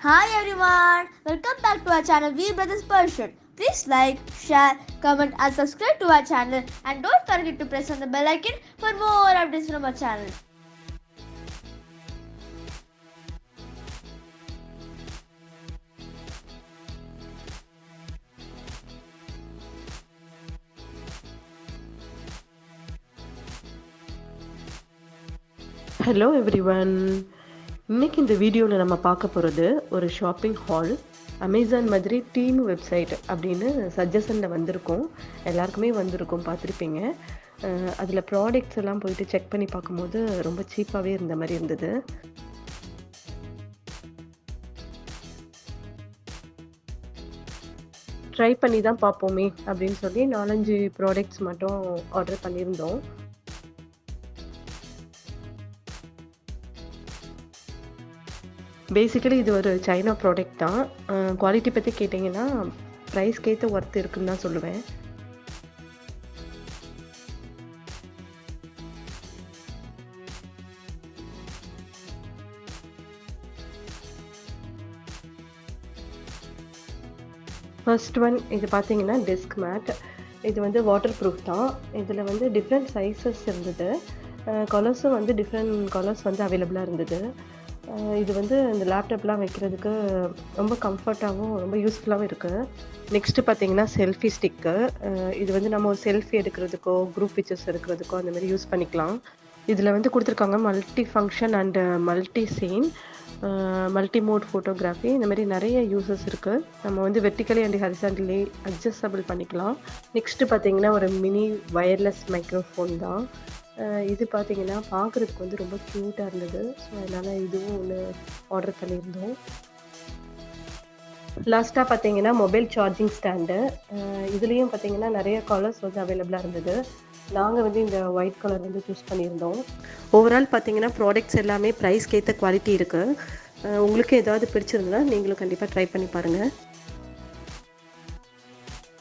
Hi everyone, welcome back to our channel We Brothers Persian. Please like, share, comment and subscribe to our channel and don't forget to press on the bell icon for more updates from our channel. Hello everyone. இன்னைக்கு இந்த வீடியோவில் நம்ம பார்க்க போகிறது ஒரு shopping hall. Amazon மாதிரி team website அப்படின்னு சஜஷனில் வந்திருக்கும், எல்லாருக்குமே வந்திருக்கும், பார்த்துருப்பீங்க. அதில் ப்ராடக்ட்ஸ் எல்லாம் போயிட்டு செக் பண்ணி பார்க்கும்போது ரொம்ப சீப்பாகவே இருந்த மாதிரி இருந்தது. ட்ரை பண்ணி தான் பார்ப்போமே அப்படின்னு சொல்லி 4-5 ப்ராடக்ட்ஸ் மட்டும் ஆர்டர் பண்ணியிருந்தோம். பேசிக்கலி இது ஒரு சைனா ப்ராடக்ட் தான். குவாலிட்டி பற்றி கேட்டிங்கன்னா ப்ரைஸ்க்கு ஏற்ற ஒர்த் இருக்குன்னு தான் சொல்லுவேன். ஃபர்ஸ்ட் ஒன் இது பார்த்தீங்கன்னா டெஸ்க் மேட். இது வந்து வாட்டர் ப்ரூஃப் தான். இதில் வந்து டிஃப்ரெண்ட் சைஸஸ் இருந்தது, கலர்ஸும் வந்து டிஃப்ரெண்ட் கலர்ஸ் வந்து அவைலபிளாக இருந்தது. இது வந்து இந்த லேப்டாப்லாம் வைக்கிறதுக்கு ரொம்ப கம்ஃபர்ட்டாகவும் ரொம்ப யூஸ்ஃபுல்லாகவும் இருக்குது. நெக்ஸ்ட்டு பார்த்தீங்கன்னா செல்ஃபி ஸ்டிக்கு. இது வந்து நம்ம ஒரு செல்ஃபி எடுக்கிறதுக்கோ குரூப் பிக்சர்ஸ் எடுக்கிறதுக்கோ அந்த மாதிரி யூஸ் பண்ணிக்கலாம். இதில் வந்து கொடுத்துருக்காங்க multi function and multi scene, multi mode photography, இந்த மாதிரி நிறைய யூசஸ் இருக்குது. நம்ம வந்து வெர்டிக்கலி அண்ட் ஹரிசாண்டலி அட்ஜஸ்டபிள் பண்ணிக்கலாம். நெக்ஸ்ட்டு பார்த்தீங்கன்னா ஒரு மினி வயர்லெஸ் மைக்ரோஃபோன் தான். இது பார்த்தீங்கன்னா பார்க்குறதுக்கு வந்து ரொம்ப க்யூட்டாக இருந்தது. ஸோ அதனால் இதுவும் ஒன்று ஆர்டர் பண்ணியிருந்தோம். லாஸ்ட்டாக பார்த்தீங்கன்னா மொபைல் சார்ஜிங் ஸ்டாண்டு. இதுலேயும் பார்த்தீங்கன்னா நிறைய கலர்ஸ் வந்து அவைலபிளாக இருந்தது. நாங்கள் வந்து இந்த ஒயிட் கலர் வந்து சூஸ் பண்ணியிருந்தோம். ஓவரால் பார்த்தீங்கன்னா ப்ராடக்ட்ஸ் எல்லாமே ப்ரைஸ்க்கு ஏற்ற குவாலிட்டி இருக்குது. உங்களுக்கு ஏதாவது பிடிச்சிருந்ததுன்னா நீங்களும் கண்டிப்பாக ட்ரை பண்ணி பாருங்கள்.